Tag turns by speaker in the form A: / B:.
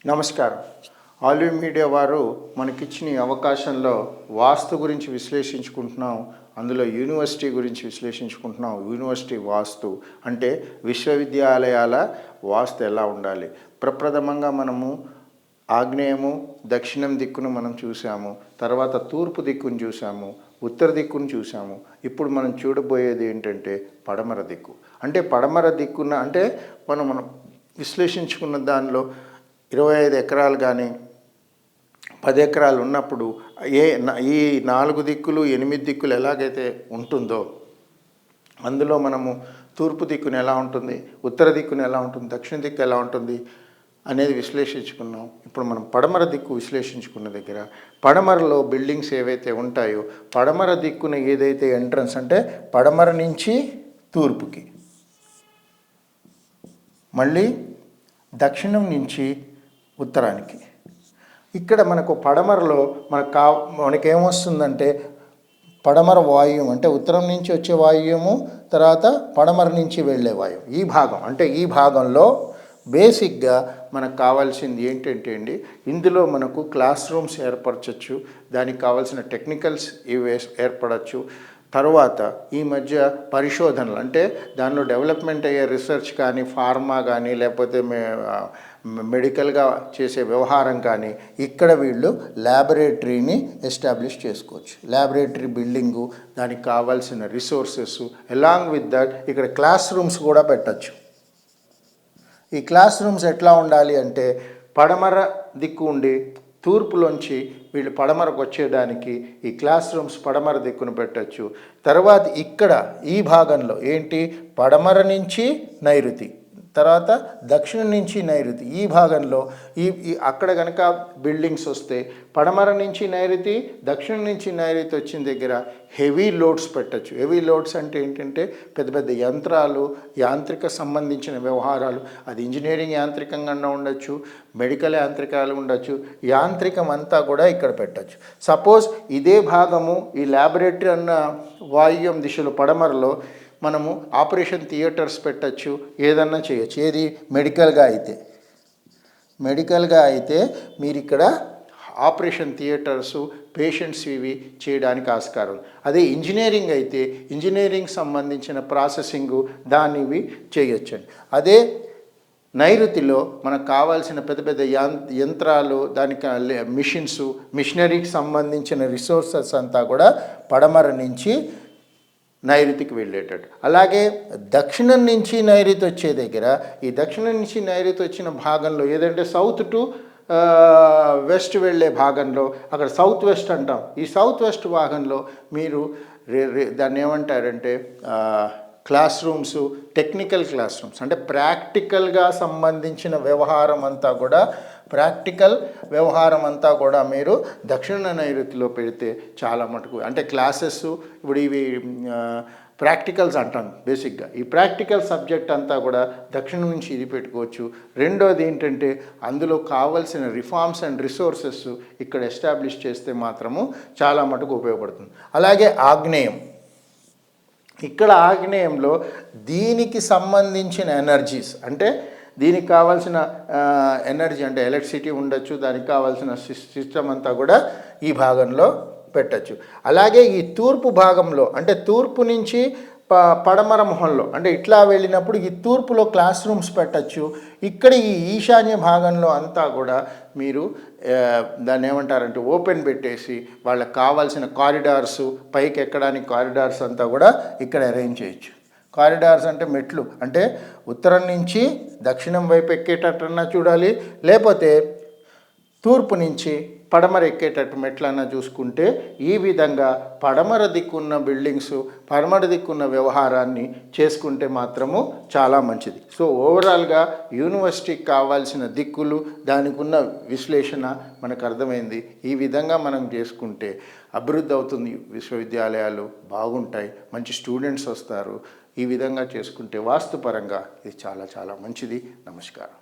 A: నమస్కారం. Olive media వారు మనకిచ్చిన ఈ అవకాశంలో వాస్తు గురించి విశ్లేషించుకుంటున్నాం. అందులో యూనివర్సిటీ గురించి విశ్లేషించుకుంటున్నాం. యూనివర్సిటీ వాస్తు అంటే విశ్వవిద్యాలయాల వాస్తు ఎలా ఉండాలి. ప్రప్రథమంగా మనము ఆగ్నేయము దక్షిణం దిక్కును మనం చూసాము, తర్వాత తూర్పు దిక్కును చూసాము, ఉత్తర దిక్కును చూసాము. ఇప్పుడు మనం చూడబోయేది ఏంటంటే పడమర దిక్కు. అంటే పడమర దిక్కున అంటే మనం విశ్లేషించుకున్న దానిలో 25 ఎకరాలు కానీ 10 ఎకరాలు ఉన్నప్పుడు ఈ 4 దిక్కులు 8 దిక్కులు ఎలాగైతే ఉంటుందో అందులో మనము తూర్పు దిక్కును ఎలా ఉంటుంది, ఉత్తర దిక్కును ఎలా ఉంటుంది, దక్షిణ దిక్కు ఎలా ఉంటుంది అనేది విశ్లేషించుకున్నాం. ఇప్పుడు మనం పడమర దిక్కు విశ్లేషించుకున్న దగ్గర పడమరలో బిల్డింగ్స్ ఏవైతే ఉంటాయో పడమర దిక్కున ఏదైతే ఎంట్రన్స్ అంటే పడమర నుంచి తూర్పుకి, మళ్ళీ దక్షిణం నుంచి ఉత్తరానికి, ఇక్కడ మనకు పడమరలో మనకేమొస్తుందంటే పడమర వాయువు అంటే ఉత్తరం నుంచి వచ్చే వాయువు, తర్వాత పడమర నుంచి వెళ్ళే వాయువు. ఈ భాగం అంటే ఈ భాగంలో బేసిక్గా మనకు కావాల్సింది ఏంటంటే అండి, ఇందులో మనకు క్లాస్ రూమ్స్ ఏర్పరచచ్చు, దానికి కావాల్సిన టెక్నికల్స్ ఇవి ఏర్పడచ్చు. తర్వాత ఈ మధ్య పరిశోధనలు అంటే దానిలో డెవలప్మెంట్ అయ్యే రీసెర్చ్ కానీ, ఫార్మా కానీ, లేకపోతే మెడికల్గా చేసే వ్యవహారం కానీ ఇక్కడ వీళ్ళు ల్యాబొరేటరీని ఎస్టాబ్లిష్ చేసుకోవచ్చు. ల్యాబొరేటరీ బిల్డింగు, దానికి కావాల్సిన రిసోర్సెస్, అలాంగ్ విత్ దట్ ఇక్కడ క్లాస్ రూమ్స్ కూడా పెట్టచ్చు. ఈ క్లాస్ రూమ్స్ ఎట్లా ఉండాలి అంటే పడమర దిక్కు ఉండి తూర్పులోంచి వీళ్ళు పడమరకు వచ్చేదానికి ఈ క్లాస్ రూమ్స్ పడమర దిక్కును పెట్టచ్చు. తర్వాత ఇక్కడ ఈ భాగంలో ఏంటి పడమర నుంచి నైరుతి, తర్వాత దక్షిణం నుంచి నైరుతి, ఈ భాగంలో అక్కడ కనుక బిల్డింగ్స్ వస్తే పడమర నుంచి నైరుతి, దక్షిణం నుంచి నైరుతి వచ్చిన దగ్గర హెవీ లోడ్స్ పెట్టచ్చు. హెవీ లోడ్స్ అంటే ఏంటంటే పెద్ద పెద్ద యంత్రాలు, యాంత్రిక సంబంధించిన వ్యవహారాలు, అది ఇంజనీరింగ్ యాంత్రికంగా ఉండొచ్చు, మెడికల్ యాంత్రికాలు ఉండొచ్చు, యాంత్రికం అంతా కూడా ఇక్కడ పెట్టచ్చు. సపోజ్ ఇదే భాగము ఈ ల్యాబొరేటరీ అన్న వాయువ్యం దిశలో పడమరలో మనము ఆపరేషన్ థియేటర్స్ పెట్టచ్చు, ఏదన్నా చేయొచ్చు. ఏది మెడికల్గా అయితే మీరు ఇక్కడ ఆపరేషన్ థియేటర్సు, పేషెంట్స్ ఇవి చేయడానికి ఆస్కారం. అదే ఇంజనీరింగ్ అయితే ఇంజనీరింగ్ సంబంధించిన ప్రాసెసింగు దాన్ని ఇవి చేయొచ్చండి. అదే నైరుతిలో మనకు కావాల్సిన పెద్ద పెద్ద యంత్రాలు, దానికి మిషనరీకి సంబంధించిన రిసోర్సెస్ అంతా కూడా పడమర నుంచి నైరుతికి వెళ్ళేటట్టు. అలాగే దక్షిణం నుంచి నైరుతి వచ్చే దగ్గర ఈ దక్షిణం నుంచి నైరుతి వచ్చిన భాగంలో ఏదంటే సౌత్ టు వెస్ట్ వెళ్ళే భాగంలో అక్కడ సౌత్ వెస్ట్ అంటాం. ఈ సౌత్ వెస్ట్ భాగంలో మీరు దాన్ని ఏమంటారంటే class rooms, technical class rooms అంటే ప్రాక్టికల్గా సంబంధించిన వ్యవహారం అంతా కూడా మీరు దక్షిణ నైరుతిలో పెడితే చాలా మటుకు అంటే క్లాసెస్ ఇప్పుడు ఇవి ప్రాక్టికల్స్ అంటాం. బేసిక్గా ఈ ప్రాక్టికల్ సబ్జెక్ట్ అంతా కూడా దక్షిణం నుంచి ఇది పెట్టుకోవచ్చు. రెండోది ఏంటంటే అందులో కావాల్సిన రిఫార్మ్స్ అండ్ రిసోర్సెస్ ఇక్కడ ఎస్టాబ్లిష్ చేస్తే మాత్రము చాలా మటుకు ఉపయోగపడుతుంది. అలాగే ఆగ్నేయం, ఇక్కడ ఆగ్నేయంలో దీనికి సంబంధించిన ఎనర్జీస్ అంటే దీనికి కావాల్సిన ఎనర్జీ అంటే ఎలక్ట్రిసిటీ ఉండొచ్చు, దానికి కావాల్సిన సిస్టమ్ అంతా కూడా ఈ భాగంలో పెట్టచ్చు. అలాగే ఈ తూర్పు భాగంలో అంటే తూర్పు నుంచి పడమర మొహంలో అంటే ఇట్లా వెళ్ళినప్పుడు ఈ తూర్పులో క్లాస్ రూమ్స్ పెట్టచ్చు. ఇక్కడ ఈ ఈశాన్య భాగంలో అంతా కూడా మీరు దాన్ని ఏమంటారంటే ఓపెన్ పెట్టేసి వాళ్ళకి కావాల్సిన కారిడార్సు, పైకి ఎక్కడానికి కారిడార్స్ అంతా కూడా ఇక్కడ అరేంజ్ చేయొచ్చు. కారిడార్స్ అంటే మెట్లు, అంటే ఉత్తరం నుంచి దక్షిణం వైపు ఎక్కేటట్టన్నా చూడాలి, లేకపోతే తూర్పు నుంచి పడమర ఎక్కేటట్టు మెట్లన్నా చూసుకుంటే ఈ విధంగా పడమర దిక్కున్న బిల్డింగ్స్, పడమర దిక్కున్న వ్యవహారాన్ని చేసుకుంటే మాత్రము చాలా మంచిది. సో ఓవరాల్గా యూనివర్సిటీకి కావాల్సిన దిక్కులు, దానికి ఉన్న విశ్లేషణ మనకు అర్థమైంది. ఈ విధంగా మనం చేసుకుంటే అభివృద్ధి అవుతుంది, విశ్వవిద్యాలయాలు బాగుంటాయి, మంచి స్టూడెంట్స్ వస్తారు. ఈ విధంగా చేసుకుంటే వాస్తుపరంగా ఇది చాలా చాలా మంచిది. నమస్కారం.